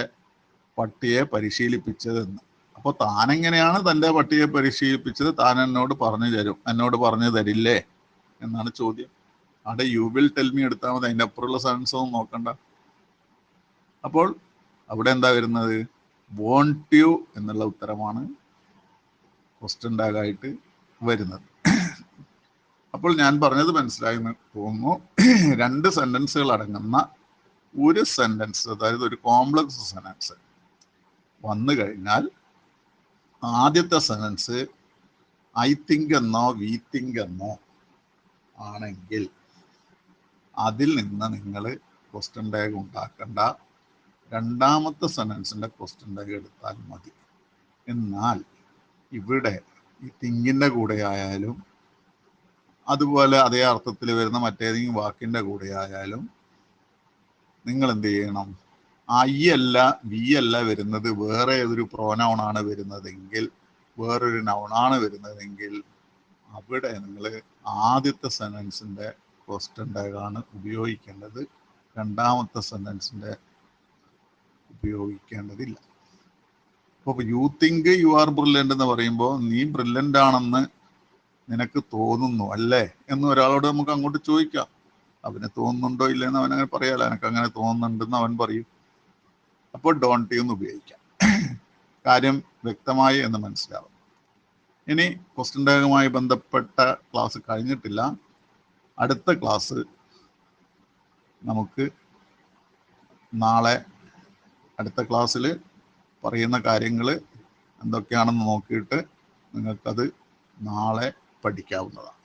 പട്ടിയെ പരിശീലിപ്പിച്ചതെന്ന്. അപ്പോൾ താൻ എങ്ങനെയാണ് തൻ്റെ പട്ടിയെ പരിശീലിപ്പിച്ചത് താൻ എന്നോട് പറഞ്ഞു തരും, എന്നോട് പറഞ്ഞു തരില്ലേ എന്നാണ് ചോദ്യം. അവിടെ യു വിൽ ടെൽ മീ എടുത്താൽ മതി, അതിൻ്റെ അപ്പുറമുള്ള സെൻസ് ഒന്നും നോക്കണ്ട. അപ്പോൾ അവിടെ എന്താ വരുന്നത്, വോണ്ട് യു എന്നുള്ള ഉത്തരമാണ് ക്വസ്റ്റ്യൻ ടാഗ് ആയിട്ട് വരുന്നത്. അപ്പോൾ ഞാൻ പറഞ്ഞത് മനസ്സിലായി എന്ന് തോന്നുന്നു. 2 സെന്റൻസുകൾ അടങ്ങുന്ന ഒരു സെന്റൻസ്, അതായത് ഒരു കോംപ്ലക്സ് സെന്റൻസ് വന്നു കഴിഞ്ഞാൽ ആദ്യത്തെ സെന്റൻസ് ഐ തിങ്ക് എന്നോ വി തിങ്ക് എന്നോ ആണെങ്കിൽ അതിൽ നിന്ന് നിങ്ങൾ ക്വസ്റ്റ്യൻ ടാഗ് ഉണ്ടാക്കണ്ട, രണ്ടാമത്തെ സെന്റൻസിന്റെ ക്വസ്റ്റ്യൻ ടാഗ് എടുത്താൽ മതി. എന്നാൽ ഇവിടെ ഈ തിങ്കിന്റെ കൂടെ ആയാലും അതുപോലെ അതേ അർത്ഥത്തിൽ വരുന്ന മറ്റേതെങ്കിലും വാക്കിന്റെ കൂടെ ആയാലും നിങ്ങൾ എന്ത് ചെയ്യണം, ഐ അല്ല വി അല്ല വരുന്നത്, വേറെ ഏതൊരു പ്രോനൗൺ ആണ് വരുന്നതെങ്കിൽ, വേറൊരു നൗണാണ് വരുന്നതെങ്കിൽ അവിടെ നിങ്ങൾ ആദ്യത്തെ സെന്റൻസിന്റെ ക്വസ്റ്റ്യൻ ടാഗാണ് ഉപയോഗിക്കേണ്ടത്, രണ്ടാമത്തെ സെന്റൻസിന്റെ ഉപയോഗിക്കേണ്ടതില്ല. അപ്പോൾ U think you R brilliant എന്ന് പറയുമ്പോൾ നീ ബ്രില്യൻ്റ് ആണെന്ന് നിനക്ക് തോന്നുന്നു അല്ലേ എന്ന് ഒരാളോട് നമുക്ക് അങ്ങോട്ട് ചോദിക്കാം. അവന് തോന്നുന്നുണ്ടോ ഇല്ലെന്ന് അവൻ അങ്ങനെ പറയാലോ, എനിക്ക് അങ്ങനെ തോന്നുന്നുണ്ടെന്ന് അവൻ പറയും. അപ്പോൾ ഡോണ്ട് യു എന്ന് ഉപയോഗിക്കാം. കാര്യം വ്യക്തമായി എന്ന് മനസ്സിലാവും. ഇനി ക്വസ്റ്റ്യൻ ടാഗുമായി ബന്ധപ്പെട്ട ക്ലാസ് കഴിഞ്ഞിട്ടില്ല. അടുത്ത ക്ലാസ് നമുക്ക് നാളെ, അടുത്ത ക്ലാസ്സിൽ പറയുന്ന കാര്യങ്ങൾ എന്തൊക്കെയാണെന്ന് നോക്കിയിട്ട് നിങ്ങൾക്കത് നാളെ പഠിക്കാവുന്നതാണ്.